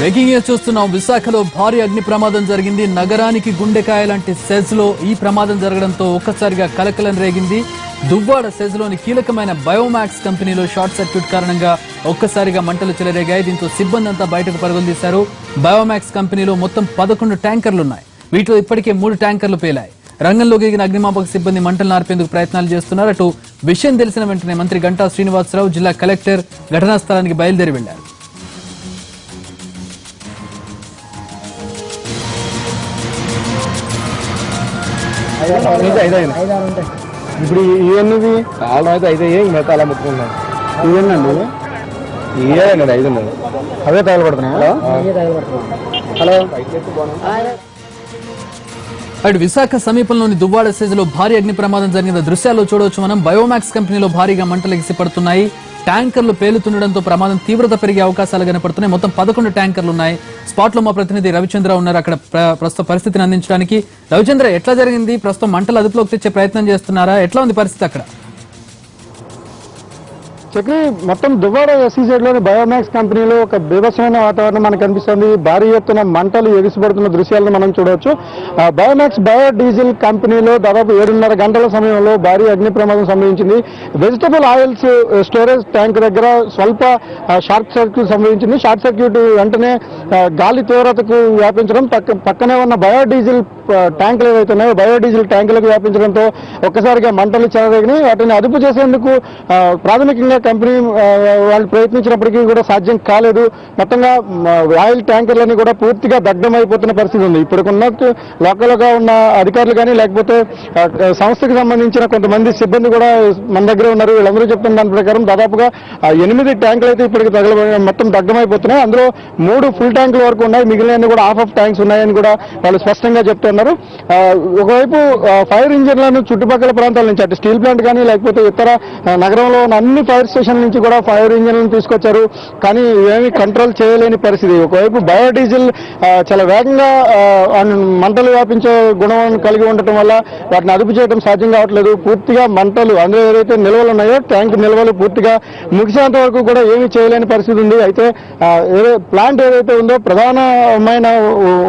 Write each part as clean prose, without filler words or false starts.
Breaking news చూస్తున్నాం. విశాఖలో భారీ అగ్ని ప్రమాదం జరిగింది. నగరానికి గుండెకాయ లాంటి సెజ్ లో ఈ ప్రమాదం జరగడంతో ఒక్కసారిగా కలకలం రేగింది. దువ్వాడ సెజ్ లోని కీలకమైన బయోమాక్స్ కంపెనీలో షార్ట్ సర్క్యూట్ కారణంగా ఒక్కసారిగా మంటలు చెలరేగాయి. దీంతో సిబ్బంది అంతా బయటకు పరుగులు తీశారు. బయోమాక్స్ కంపెనీలో మొత్తం 11 ట్యాంకర్లున్నాయి. వీటిలో ఇప్పటికే 3 ట్యాంకర్లు పేలాయి. రంగంలోకి దిగిన అగ్నిమాపక సిబ్బంది మంటలు నార్పేందుకు ప్రయత్నాలు చేస్తున్నారు. అటు విషయం తెలిసిన వెంటనే మంత్రి గంటా శ్రీనివాసరావు, జిల్లా కలెక్టర్ ఘటనా స్థలానికి బయలుదేరి వెళ్లారు. ఇప్పుడు ఇవన్నీ చాలా అయితే 5 మిగతా అలా ముట్టుకున్నాను. ఇవేనండి ఇవేనండి 5 ఉన్నాయి. అవే తగలబడుతున్నాయి. హలో అటు విశాఖ సమీపంలోని దువ్వాడ సెజ్లో భారీ అగ్ని ప్రమాదం జరిగిన దృశ్యాల్లో చూడవచ్చు మనం. బయోమాక్స్ కంపెనీలో భారీగా మంటలు ఎగిసిపడుతున్నాయి. ట్యాంకర్లు పేలుతుండడంతో ప్రమాదం తీవ్రత పెరిగే అవకాశాలు కనపడుతున్నాయి. మొత్తం 11 ట్యాంకర్లు ఉన్నాయి. స్పాట్ లో మా ప్రతినిధి రవిచంద్ర ఉన్నారు అక్కడ ప్రస్తుత పరిస్థితిని అందించడానికి. రవిచంద్ర, ఎట్లా జరిగింది? ప్రస్తుతం మంటలు అదుపులోకి తెచ్చే ప్రయత్నం చేస్తున్నారా? ఎట్లా ఉంది పరిస్థితి అక్కడ? చక్రి, మొత్తం దువ్వాడ ఎస్సీజెడ్ లోని బయోమాక్స్ కంపెనీలో ఒక బీభత్సమైన వాతావరణం మనకు కనిపిస్తుంది. భారీ ఎత్తున మంటలు ఎగిసిపడుతున్న దృశ్యాలను మనం చూడవచ్చు. బయోమాక్స్ బయోడీజిల్ కంపెనీలో దాదాపు 7:30 గంటల సమయంలో భారీ అగ్ని ప్రమాదం సంభవించింది. వెజిటబుల్ ఆయిల్స్ స్టోరేజ్ ట్యాంక్ దగ్గర స్వల్ప షార్ట్ సర్క్యూట్ సంభవించింది. షార్ట్ సర్క్యూట్ వెంటనే గాలి తీవ్రతకు వ్యాపించడం, పక్కనే ఉన్న బయోడీజిల్ ట్యాంకులు ఏవైతే ఉన్నాయో బయోడీజిల్ ట్యాంకులకు వ్యాపించడంతో ఒక్కసారిగా మంటలు చెలరేగినాయి. వాటిని అదుపు చేసేందుకు ప్రాథమికంగా కంపెనీ వాళ్ళు ప్రయత్నించినప్పటికీ కూడా సాధ్యం కాలేదు. మొత్తంగా ఆయిల్ ట్యాంకర్లన్నీ కూడా పూర్తిగా దగ్ధమైపోతున్న పరిస్థితి ఉంది. ఇప్పటికున్న లోకల్గా ఉన్న అధికారులు కానీ లేకపోతే సంస్థకు సంబంధించిన కొంతమంది సిబ్బంది కూడా మన దగ్గర ఉన్నారు. వీళ్ళందరూ చెప్తున్న దాని ప్రకారం దాదాపుగా 8 ట్యాంకులు అయితే ఇప్పటికి మొత్తం దగ్ధమైపోతున్నాయి. అందులో 3 ఫుల్ ట్యాంకుల వరకు ఉన్నాయి. మిగిలిన కూడా హాఫ్ ట్యాంక్స్ ఉన్నాయని కూడా వాళ్ళు స్పష్టంగా చెప్తున్నారు. ఒకవైపు ఫైర్ ఇంజిన్లను చుట్టుపక్కల ప్రాంతాల నుంచి అటు స్టీల్ ప్లాంట్ కానీ లేకపోతే ఇతర నగరంలో ఉన్న అన్ని ఫైర్ స్టేషన్ నుంచి కూడా ఫైర్ ఇంజిన్లను తీసుకొచ్చారు. కానీ ఏమీ కంట్రోల్ చేయలేని పరిస్థితి. ఒకవైపు బయోడీజిల్ చాలా వేగంగా మంటలు వ్యాపించే గుణం కలిగి ఉండటం వల్ల వాటిని అదుపు చేయడం సాధ్యం కావట్లేదు. పూర్తిగా మంటలు అందులో ఏదైతే నిల్వలు ఉన్నాయో ట్యాంక్ నిల్వలు పూర్తిగా ముగిసేంత వరకు కూడా ఏమీ చేయలేని పరిస్థితి ఉంది. అయితే ప్లాంట్ ఏదైతే ఉందో ప్రధానమైన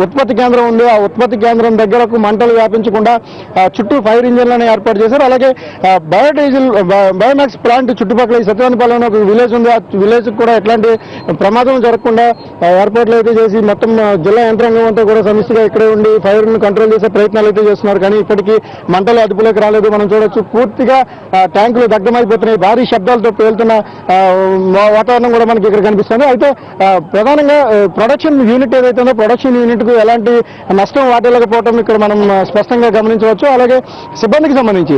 ఉత్పత్తి కేంద్రం ఉందో ఆ ఉత్పత్తి కేంద్రం దగ్గరకు మంటలు వ్యాపించకుండా చుట్టూ ఫైర్ ఇంజిన్లను ఏర్పాటు చేశారు. అలాగే బయోమాక్స్ ప్లాంట్ చుట్టుపక్కల సత్యవానిపాలెం ఒక విలేజ్ ఉంది. ఆ విలేజ్ కూడా ఎట్లాంటి ప్రమాదం జరగకుండా ఏర్పాట్లు అయితే చేసి మొత్తం జిల్లా యంత్రాంగం అంతా కూడా సమిష్టిగా ఇక్కడే ఉండి ఫైర్ ను కంట్రోల్ చేసే ప్రయత్నాలు అయితే చేస్తున్నారు. కానీ ఇప్పటికీ మంటలు అదుపులోకి రాలేదు. మనం చూడొచ్చు పూర్తిగా ట్యాంకులు దగ్ధమైపోతున్నాయి. భారీ శబ్దాలతో పేలుతున్న వాతావరణం కూడా మనకి ఇక్కడ కనిపిస్తుంది. అయితే ప్రధానంగా ప్రొడక్షన్ యూనిట్ ఏదైతే ఉందో ప్రొడక్షన్ యూనిట్ కు ఎలాంటి నష్టం వాటిల్లకపోవడం ఇక్కడ మనం స్పష్టంగా గమనించవచ్చు. అలాగే సిబ్బందికి సంబంధించి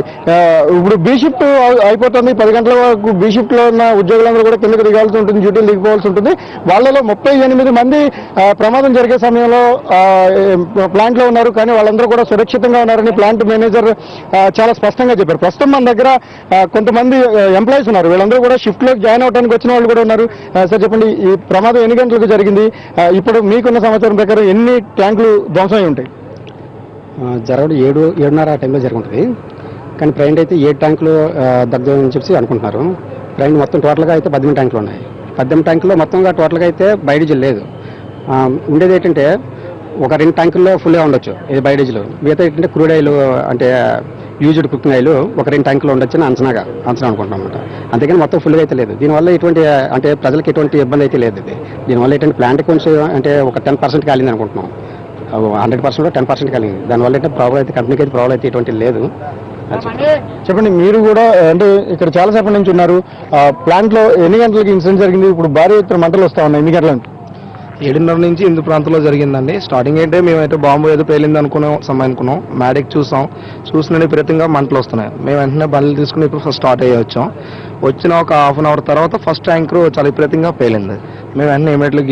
ఇప్పుడు బీ షిఫ్ట్ అయిపోతుంది. 10 గంటల వరకు బీ షిఫ్ట్ లో ఉన్న ఉద్యోగులందరూ కూడా కిందకి దిగాల్సి ఉంటుంది, డ్యూటీలు దిగిపోవాల్సి ఉంటుంది. వాళ్ళలో 38 మంది ప్రమాదం జరిగే సమయంలో ప్లాంట్ లో ఉన్నారు. కానీ వాళ్ళందరూ కూడా సురక్షితంగా ఉన్నారని ప్లాంట్ మేనేజర్ చాలా స్పష్టంగా చెప్పారు. ప్రస్తుతం మన దగ్గర కొంతమంది ఎంప్లాయీస్ ఉన్నారు. వీళ్ళందరూ కూడా షిఫ్ట్ లోకి జాయిన్ అవడానికి వచ్చిన వాళ్ళు కూడా ఉన్నారు. సార్ చెప్పండి, ఈ ప్రమాదం ఎన్ని గంటలకు జరిగింది? ఇప్పుడు మీకున్న సమాచారం ప్రకారం ఎన్ని ట్యాంకులు ధ్వంసమై ఉంటాయి? జరగడం 7:30 టైంలో జరుగుతుంది. కానీ ప్రజెంట్ అయితే 7 ట్యాంకులు దగ్ధం అని చెప్పి అనుకుంటున్నారు. ప్రజెంట్ మొత్తం టోటల్గా అయితే 18 ట్యాంకులు ఉన్నాయి. 18 ట్యాంకుల్లో మొత్తంగా టోటల్గా అయితే బయోడీజిల్ లేదు. ఉండేది ఏంటంటే ఒక 2 ట్యాంకుల్లో ఫుల్గా ఉండొచ్చు ఇది బయోడీజిల్. మిగతా ఏంటంటే క్రూడ్ ఆయిల్ అంటే యూజ్డ్ కుకింగ్ ఆయిల్ ఒక 2 ట్యాంకులు ఉండొచ్చు అని అంచనా అనుకుంటున్నాం అనమాట. అంతేగాని మొత్తం ఫుల్గా అయితే లేదు. దీనివల్ల ఎటువంటి అంటే ప్రజలకు ఎటువంటి ఇబ్బంది అయితే లేదు. ఇది దీనివల్ల ఏంటంటే ప్లాంట్ కొంచెం అంటే ఒక 10% కాలింది అనుకుంటున్నాం. 100% 10% కలిగింది. దానివల్ల అయితే ప్రాబ్లం అయితే కంపెనీకి అయితే ప్రాబ్లం అయితే ఎటువంటి లేదు. చెప్పండి, మీరు కూడా అంటే ఇక్కడ చాలాసేపటి నుంచి ఉన్నారు. ప్లాంట్ లో ఎన్ని గంటలకి ఇన్సిడెంట్ జరిగింది? ఇప్పుడు భారీ ఎత్తున మంటలు వస్తా ఉన్నాయి. ఎన్ని గంటల 7:30 నుంచి ఇందు ప్రాంతంలో జరిగిందండి. స్టార్టింగ్ అయితే మేమైతే బాంబు ఏదో పేలింది అనుకున్నాం. మ్యాడిక్ చూసిన విపరీతంగా మంటలు వస్తున్నాయి. మేము వెంటనే బండ్లు తీసుకుని ఇప్పుడు స్టార్ట్ అయ్యి వచ్చాం. వచ్చిన ఒక హాఫ్ అన్ అవర్ తర్వాత ఫస్ట్ ట్యాంకర్ చాలా విపరీతంగా పేలింది. మేము వెంటనే ఇమీడియట్గా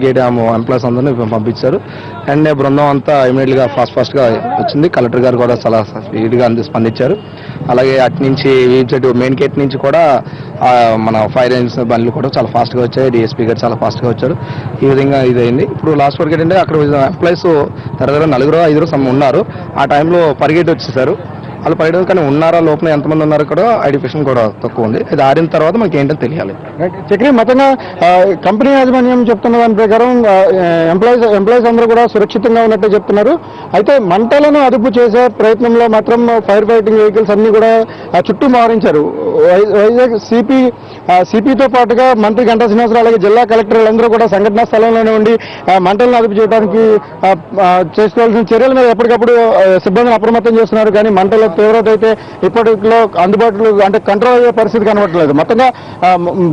గేట్ ఎంప్లాయీస్ అందరినీ పంపించారు. అండ్ బృందం అంతా ఇమీడియట్గా ఫాస్ట్గా వచ్చింది. కలెక్టర్ గారు కూడా చాలా స్పీడ్గా స్పందించారు. అలాగే అటు నుంచి మెయిన్ గేట్ నుంచి కూడా మన ఫైర్ ఇంజిన్ బండ్లు కూడా చాలా ఫాస్ట్గా వచ్చాయి. డిఎస్పీ గారు చాలా ఫాస్ట్గా వచ్చారు. ఈ విధంగా ఇదైంది. ఇప్పుడు లాస్ట్ వరకు ఏంటంటే అక్కడ ఎంప్లాయీస్ దగ్గర 4-5 ఉన్నారు. ఆ టైంలో పరిగెట్టి వచ్చేసారు. వాళ్ళు పడడం కానీ ఉన్నారా లోపల ఎంతమంది ఉన్నారో కూడా ఐడెంటిఫికేషన్ కూడా తక్కువ ఉంది. ఇది ఆరిన తర్వాత మనకి ఏంటని తెలియాలి. చక్రి మొత్తంగా కంపెనీ యాజమాన్యం చెప్తున్న దాని ప్రకారం ఎంప్లాయీస్ అందరూ కూడా సురక్షితంగా ఉన్నట్టు చెప్తున్నారు. అయితే మంటలను అదుపు చేసే ప్రయత్నంలో మాత్రం ఫైర్ ఫైటింగ్ వెహికల్స్ అన్ని కూడా చుట్టూ మోహరించారు. వైజాగ్ సిపితో పాటుగా మంత్రి గంటా శ్రీనివాసరావు అలాగే జిల్లా కలెక్టర్లందరూ కూడా సంఘటనా స్థలంలోనే ఉండి మంటలను అదుపు చేయడానికి చేసుకోవాల్సిన చర్యల మీద ఎప్పటికప్పుడు సిబ్బందిని అప్రమత్తం చేస్తున్నారు. కానీ మంటల తీవ్రత అయితే ఇప్పటిలో అందుబాటులో అంటే కంట్రోల్ అయ్యే పరిస్థితి కనబడట్లేదు. మొత్తంగా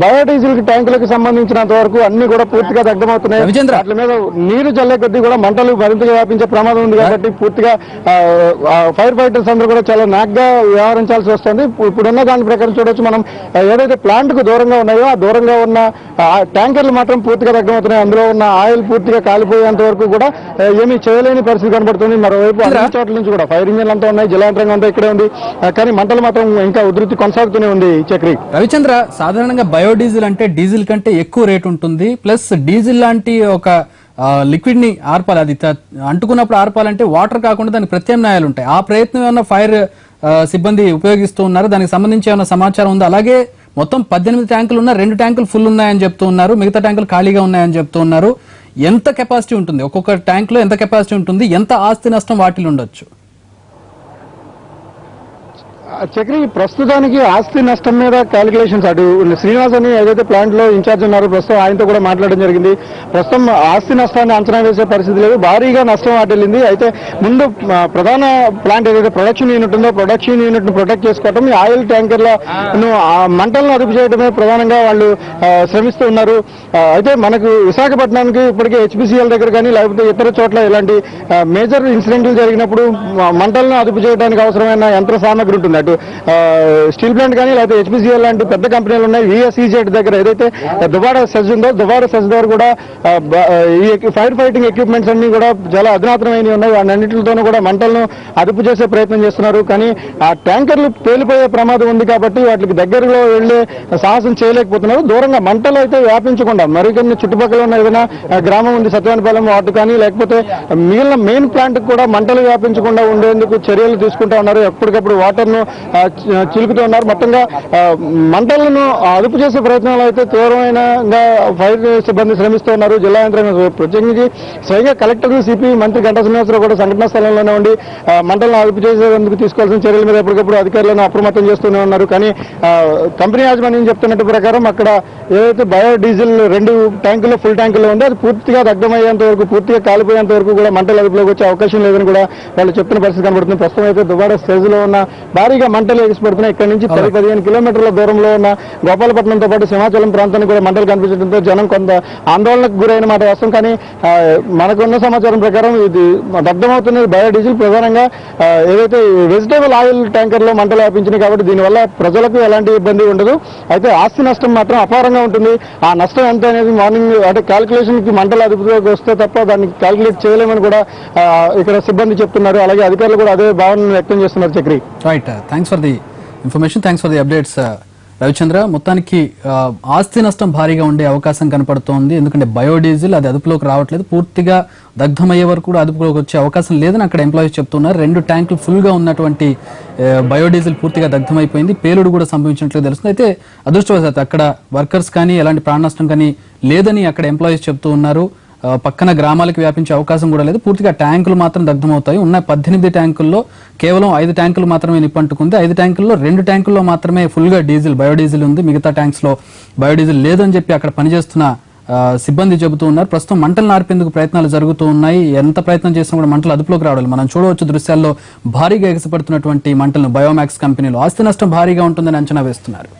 బయోడీజిల్ ట్యాంకులకు సంబంధించినంత వరకు అన్ని కూడా పూర్తిగా దగ్ధమవుతున్నాయి. వాటి మీద నీరు చల్లే కొద్దీ కూడా మంటలు మరింతగా వ్యాపించే ప్రమాదం ఉంది. కాబట్టి పూర్తిగా ఫైర్ ఫైటర్స్ అందరూ కూడా చాలా నాగ్గా వ్యవహరించాల్సి వస్తుంది. ఇప్పుడున్న దాని ప్రకారం చూడొచ్చు మనం ఏదైతే ప్లాంట్ కు దూరంగా ఉన్నాయో ఆ దూరంగా ఉన్న ట్యాంకర్లు మాత్రం పూర్తిగా దగ్ధమవుతున్నాయి. అందులో ఉన్న ఆయిల్ పూర్తిగా కాలిపోయేంత వరకు కూడా ఏమీ చేయలేని పరిస్థితి కనబడుతుంది. మరోవైపు అన్ని చోట్ల నుంచి కూడా ఫైర్ ఇంజిన్లు అంతా ఉన్నాయి, జిల్లా యంత్రాంగం అంతా ఇక్కడే ఉంది. కానీ మంటలు మాత్రం ఇంకా ఉధృతి కొనసాగుతూనే ఉంది. చక్రి, రవిచంద్ర, సాధారణంగా బయోడీజిల్ అంటే డీజిల్ కంటే ఎక్కువ రేట్ ఉంటుంది. ప్లస్ డీజిల్ లాంటి ఒక లిక్విడ్ ని ఆర్పాలి, అది అంటుకున్నప్పుడు ఆర్పాలంటే వాటర్ కాకుండా దానికి ప్రత్యామ్నాయాలు ఉంటాయి. ఆ ప్రయత్నం ఏమన్నా ఫైర్ సిబ్బంది ఉపయోగిస్తూ ఉన్నారు? దానికి సంబంధించి ఏమైనా సమాచారం ఉందా? అలాగే మొత్తం 18 ట్యాంకులు ఉన్నా 2 ట్యాంకులు ఫుల్ ఉన్నాయని చెప్తూ ఉన్నారు, మిగతా ట్యాంకులు ఖాళీగా ఉన్నాయని చెప్తూ ఉన్నారు. ఎంత కెపాసిటీ ఉంటుంది? ఒక్కొక్క ట్యాంక్ లో ఎంత కెపాసిటీ ఉంటుంది? ఎంత ఆస్తి నష్టం వాటిలో ఉండొచ్చు? చక్రి, ప్రస్తుతానికి ఆస్తి నష్టం మీద క్యాలిక్యులేషన్స్ అటు శ్రీనివాస్ అని ఏదైతే ప్లాంట్ లో ఇన్ఛార్జ్ ఉన్నారో ప్రస్తుతం ఆయనతో కూడా మాట్లాడడం జరిగింది. ప్రస్తుతం ఆస్తి నష్టాన్ని అంచనా వేసే పరిస్థితి లేదు, భారీగా నష్టం వాటిల్లింది. అయితే ముందు ప్రధాన ప్లాంట్ ఏదైతే ప్రొడక్షన్ యూనిట్ ఉందో ప్రొడక్షన్ యూనిట్ ను ప్రొటెక్ట్ చేసుకోవడం, ఈ ఆయిల్ ట్యాంకర్లను మంటలను అదుపు చేయడమే ప్రధానంగా వాళ్ళు శ్రమిస్తూ ఉన్నారు. అయితే మనకు విశాఖపట్నానికి ఇప్పటికే హెచ్పిసిఎల్ దగ్గర కానీ లేకపోతే ఇతర చోట్ల ఇలాంటి మేజర్ ఇన్సిడెంట్లు జరిగినప్పుడు మంటలను అదుపు చేయడానికి అవసరమైన యంత్ర సామగ్రి ఉంటుంది. అటు స్టీల్ ప్లాంట్ కానీ లేకపోతే హెచ్పిసిఎల్ లాంటి పెద్ద కంపెనీలు ఉన్నాయి. విఎస్ఈజెడ్ దగ్గర ఏదైతే దుబాడా సెజ్ ఉందో దుబాడా సెజ్ దగ్గర కూడా ఈ ఫైర్ ఫైటింగ్ ఎక్విప్మెంట్స్ అన్ని కూడా చాలా అధునాతనమైనవి ఉన్నాయి. వాటన్నిటితోనూ కూడా మంటలను అదుపు చేసే ప్రయత్నం చేస్తున్నారు. కానీ ఆ ట్యాంకర్లు పేలిపోయే ప్రమాదం ఉంది కాబట్టి వాటికి దగ్గరలో వెళ్లే సాహసం చేయలేకపోతున్నారు. దూరంగా మంటలు అయితే వ్యాపించకుండా మరికొన్ని చుట్టుపక్కల ఉన్న ఏదైనా గ్రామం ఉంది సత్యవానిపాలెం వాటి కానీ లేకపోతే మిగిలిన మెయిన్ ప్లాంట్ కూడా మంటలు వ్యాపించకుండా ఉండేందుకు చర్యలు తీసుకుంటా ఉన్నారు. ఎప్పటికప్పుడు వాటర్ను చిలుకుతూ ఉన్నారు. మొత్తంగా మంటలను అదుపు చేసే ప్రయత్నాలు అయితే తీవ్రమైన ఫైర్ సిబ్బంది శ్రమిస్తూ ఉన్నారు. జిల్లా యంత్రాంగం ప్రత్యేకించి స్వయంగా కలెక్టర్ సిపి మంత్రి గంటా శ్రీనివాసరావు కూడా సంఘటనా స్థలంలోనే ఉండి మంటలను అదుపు చేసేందుకు తీసుకోవాల్సిన చర్యల మీద ఎప్పటికప్పుడు అధికారులను అప్రమత్తం చేస్తూనే ఉన్నారు. కానీ కంపెనీ యాజమాన్యం చెప్తున్నట్టు ప్రకారం అక్కడ ఏదైతే బయోడీజిల్ 2 ట్యాంకుల్లో ఫుల్ ట్యాంకుల్లో ఉందో అది పూర్తిగా దగ్ధమయ్యేంత వరకు పూర్తిగా కాలిపోయేంత వరకు కూడా మంటలు అదుపులోకి వచ్చే అవకాశం లేదని కూడా వాళ్ళు చెప్తున్న పరిస్థితి కనబడుతుంది. ప్రస్తుతం అయితే దుబాడా స్టేజ్ లో ఉన్న భారీగా మంటలు ఎగిసిపడుతున్నాయి. ఇక్కడ నుంచి 10-15 కిలోమీటర్ల దూరంలో ఉన్న గోపాలపట్నంతో పాటు సింహాచలం ప్రాంతానికి కూడా మంటలు కనిపించడంతో జనం కొంత ఆందోళనకు గురైన మాట వాస్తవం. కానీ మనకున్న సమాచారం ప్రకారం ఇది దగ్ధమవుతున్నది బయోడీజిల్ ప్రధానంగా ఏదైతే వెజిటేబుల్ ఆయిల్ ట్యాంకర్ లో మంటలు వ్యాపించినాయి కాబట్టి దీనివల్ల ప్రజలకు ఎలాంటి ఇబ్బంది ఉండదు. అయితే ఆస్తి నష్టం మాత్రం అపారంగా ఉంటుంది. ఆ నష్టం ఎంత అనేది మార్నింగ్ అంటే క్యాల్కులేషన్ కి మంటలు అదుపులోకి వస్తే తప్ప దాన్ని క్యాల్కులేట్ చేయలేమని కూడా ఇక్కడ సిబ్బంది చెప్తున్నారు. అలాగే అధికారులు కూడా అదే భావనను వ్యక్తం చేస్తున్నారు. Chakri, right, thanks for the information, thanks for the updates Ravichandra. మొత్తానికి ఆస్తి నష్టం భారీగా ఉండే అవకాశం కనపడుతోంది. ఎందుకంటే బయోడీజిల్ అది అదుపులోకి రావట్లేదు, పూర్తిగా దగ్ధమయ్యే వరకు కూడా అదుపులోకి వచ్చే అవకాశం లేదని అక్కడ ఎంప్లాయీస్ చెప్తున్నారు. 2 ట్యాంకులు ఫుల్ గా ఉన్నటువంటి బయోడీజిల్ పూర్తిగా దగ్ధమైపోయింది, పేలుడు కూడా సంభవించినట్లు తెలుస్తుంది. అయితే అదృష్టవశాత్తు అక్కడ వర్కర్స్ కానీ ఎలాంటి ప్రాణ నష్టం కానీ లేదని అక్కడ ఎంప్లాయీస్ చెప్తూ ఉన్నారు. పక్కన గ్రామాలకు వ్యాపించే అవకాశం కూడా లేదు. పూర్తిగా ట్యాంకులు మాత్రం దగ్ధమవుతాయి. ఉన్న 18 ట్యాంకుల్లో కేవలం 5 ట్యాంకులు మాత్రమే నిప్పంటుకుంది. 5 ట్యాంకుల్లో 2 ట్యాంకుల్లో మాత్రమే ఫుల్ గా బయోడీజిల్ ఉంది. మిగతా ట్యాంక్స్ లో బయోడీజిల్ లేదని చెప్పి అక్కడ పనిచేస్తున్న సిబ్బంది చెబుతూ ఉన్నారు. ప్రస్తుతం మంటలు నార్పేందుకు ప్రయత్నాలు జరుగుతూ ఉన్నాయి. ఎంత ప్రయత్నం చేసినా కూడా మంటలు అదుపులోకి రావడం మనం చూడవచ్చు. దృశ్యాల్లో భారీగా ఎగసిపడుతున్నటువంటి మంటలను బయోమాక్స్ కంపెనీలో ఆస్తి నష్టం భారీగా ఉంటుందని అంచనా వేస్తున్నారు.